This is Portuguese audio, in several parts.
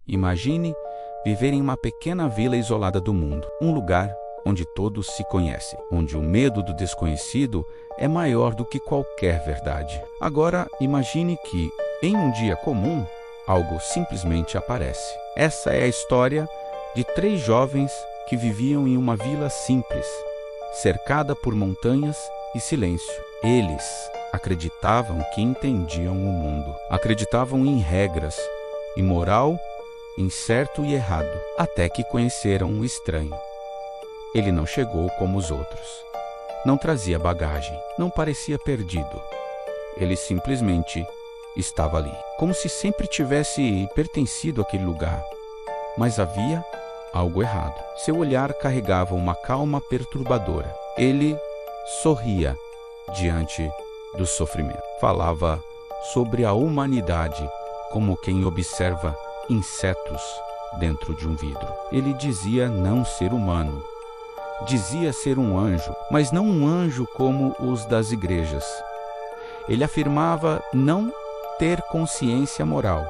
Imagine viver em uma pequena vila isolada do mundo, um lugar onde todos se conhecem, onde o medo do desconhecido é maior do que qualquer verdade. Agora, imagine que, em um dia comum, algo simplesmente aparece. Essa é a história de 3 jovens que viviam em uma vila simples, cercada por montanhas e silêncio. Eles acreditavam que entendiam o mundo, acreditavam em regras, em moral, em certo e errado, até que conheceram um estranho. Ele não chegou como os outros. Não trazia bagagem, não parecia perdido. Ele simplesmente estava ali, como se sempre tivesse pertencido àquele lugar. Mas havia algo errado. Seu olhar carregava uma calma perturbadora. Ele sorria diante do sofrimento. Falava sobre a humanidade como quem observa insetos dentro de um vidro. Ele dizia não ser humano. Dizia ser um anjo, mas não um anjo como os das igrejas. Ele afirmava não ter consciência moral.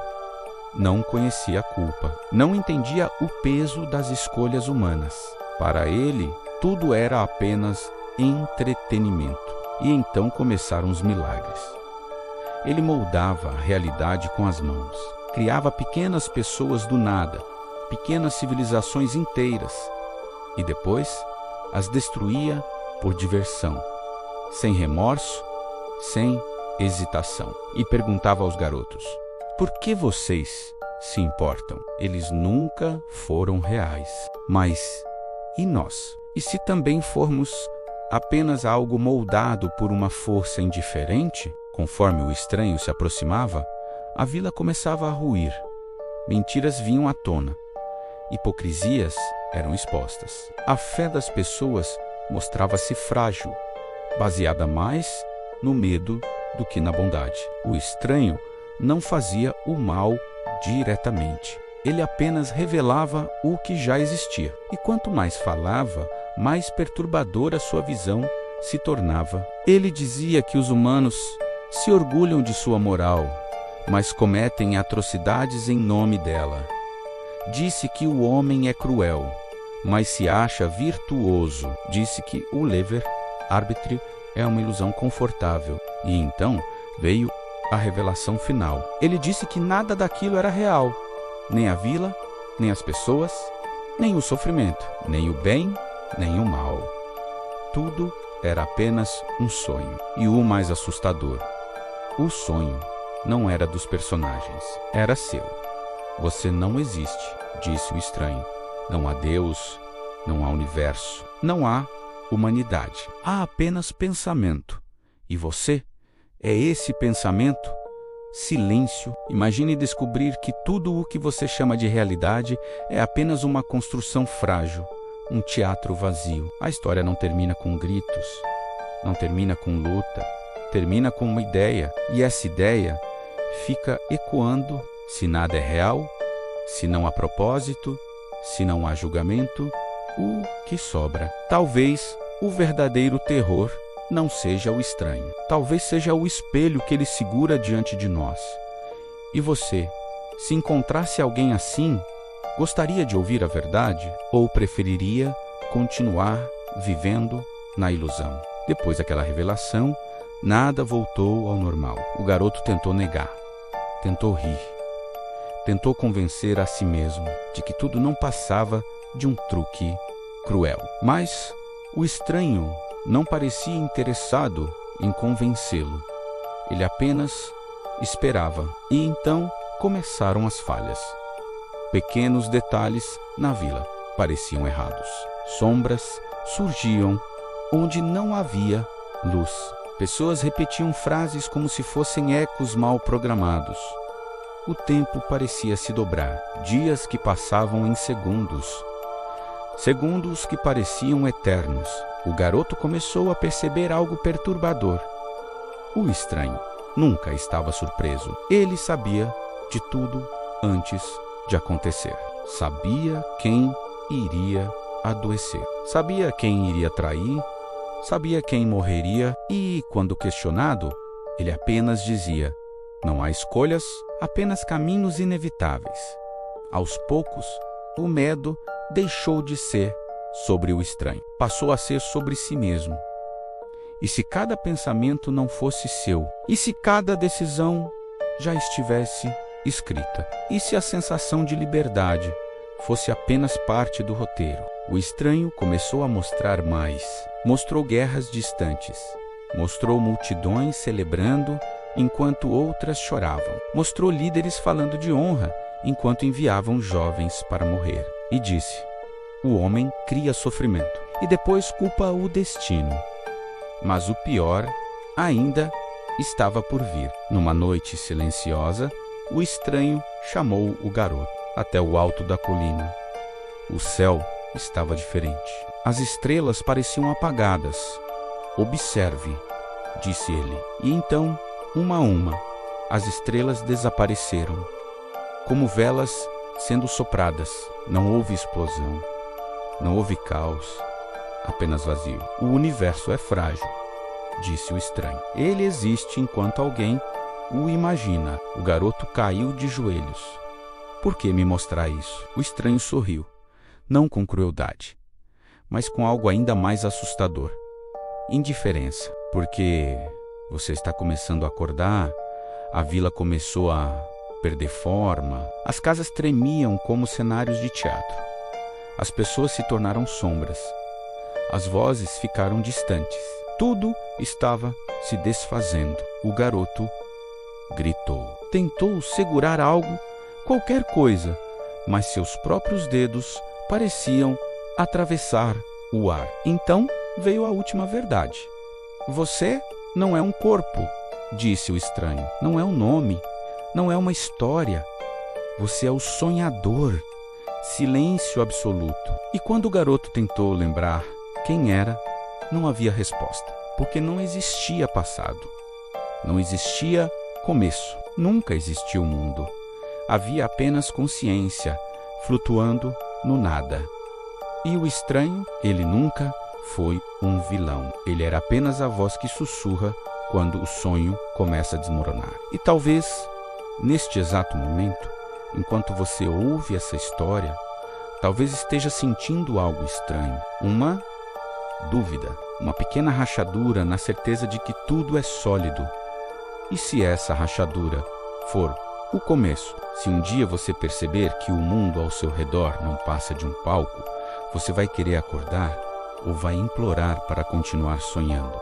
Não conhecia a culpa. Não entendia o peso das escolhas humanas. Para ele, tudo era apenas entretenimento. E então começaram os milagres. Ele moldava a realidade com as mãos. Criava pequenas pessoas do nada, pequenas civilizações inteiras. E depois as destruía por diversão, sem remorso, sem hesitação. E perguntava aos garotos: por que vocês se importam? Eles nunca foram reais. Mas e nós? E se também formos apenas algo moldado por uma força indiferente? Conforme o estranho se aproximava, a vila começava a ruir. Mentiras vinham à tona. Hipocrisias eram expostas. A fé das pessoas mostrava-se frágil, baseada mais no medo do que na bondade. O estranho não fazia o mal diretamente. Ele apenas revelava o que já existia. E quanto mais falava, mais perturbadora sua visão se tornava. Ele dizia que os humanos se orgulham de sua moral, mas cometem atrocidades em nome dela. Disse que o homem é cruel, mas se acha virtuoso. Disse que o livre-arbítrio é uma ilusão confortável. E então veio a revelação final. Ele disse que nada daquilo era real. Nem a vila, nem as pessoas, nem o sofrimento, nem o bem, nem o mal. Tudo era apenas um sonho. E o mais assustador, o sonho não era dos personagens, era seu. Você não existe, disse o estranho. Não há Deus, não há universo, não há humanidade. Há apenas pensamento. E você é esse pensamento? Silêncio. Imagine descobrir que tudo o que você chama de realidade é apenas uma construção frágil, um teatro vazio. A história não termina com gritos, não termina com luta, termina com uma ideia. E essa ideia fica ecoando. Se nada é real, se não há propósito, se não há julgamento, o que sobra? Talvez o verdadeiro terror não seja o estranho. Talvez seja o espelho que ele segura diante de nós. E você, se encontrasse alguém assim, gostaria de ouvir a verdade ou preferiria continuar vivendo na ilusão? Depois daquela revelação, nada voltou ao normal. O garoto tentou negar, tentou rir, tentou convencer a si mesmo de que tudo não passava de um truque cruel. Mas o estranho não parecia interessado em convencê-lo. Ele apenas esperava. E então começaram as falhas. Pequenos detalhes na vila pareciam errados. Sombras surgiam onde não havia luz. Pessoas repetiam frases como se fossem ecos mal programados. O tempo parecia se dobrar. Dias que passavam em segundos. Segundos que pareciam eternos. O garoto começou a perceber algo perturbador. O estranho nunca estava surpreso. Ele sabia de tudo antes de acontecer. Sabia quem iria adoecer. Sabia quem iria trair. Sabia quem morreria. E, quando questionado, ele apenas dizia: não há escolhas, apenas caminhos inevitáveis. Aos poucos, o medo deixou de ser sobre o estranho. Passou a ser sobre si mesmo. E se cada pensamento não fosse seu? E se cada decisão já estivesse escrita? E se a sensação de liberdade fosse apenas parte do roteiro? O estranho começou a mostrar mais. Mostrou guerras distantes. Mostrou multidões celebrando enquanto outras choravam. Mostrou líderes falando de honra enquanto enviavam jovens para morrer. E disse: o homem cria sofrimento e depois culpa o destino. Mas o pior ainda estava por vir. Numa noite silenciosa, o estranho chamou o garoto até o alto da colina. O céu estava diferente. As estrelas pareciam apagadas. Observe, disse ele. E então, uma a uma, as estrelas desapareceram, como velas sendo sopradas. Não houve explosão, não houve caos, apenas vazio. O universo é frágil, disse o estranho. Ele existe enquanto alguém o imagina. O garoto caiu de joelhos. Por que me mostrar isso? O estranho sorriu, não com crueldade, mas com algo ainda mais assustador. Indiferença. Porque você está começando a acordar, a vila começou a perder forma, as casas tremiam como cenários de teatro. As pessoas se tornaram sombras. As vozes ficaram distantes. Tudo estava se desfazendo. O garoto gritou. Tentou segurar algo, qualquer coisa, mas seus próprios dedos pareciam atravessar o ar. Então veio a última verdade. Você não é um corpo, disse o estranho. Não é um nome, não é uma história. Você é o sonhador. Silêncio absoluto. E quando o garoto tentou lembrar quem era, não havia resposta, porque não existia passado. Não existia começo. Nunca existiu mundo. Havia apenas consciência, flutuando no nada. E o estranho, ele nunca foi um vilão. Ele era apenas a voz que sussurra quando o sonho começa a desmoronar. E talvez, neste exato momento, enquanto você ouve essa história, talvez esteja sentindo algo estranho. Uma dúvida, uma pequena rachadura na certeza de que tudo é sólido. E se essa rachadura for o começo? Se um dia você perceber que o mundo ao seu redor não passa de um palco, você vai querer acordar ou vai implorar para continuar sonhando?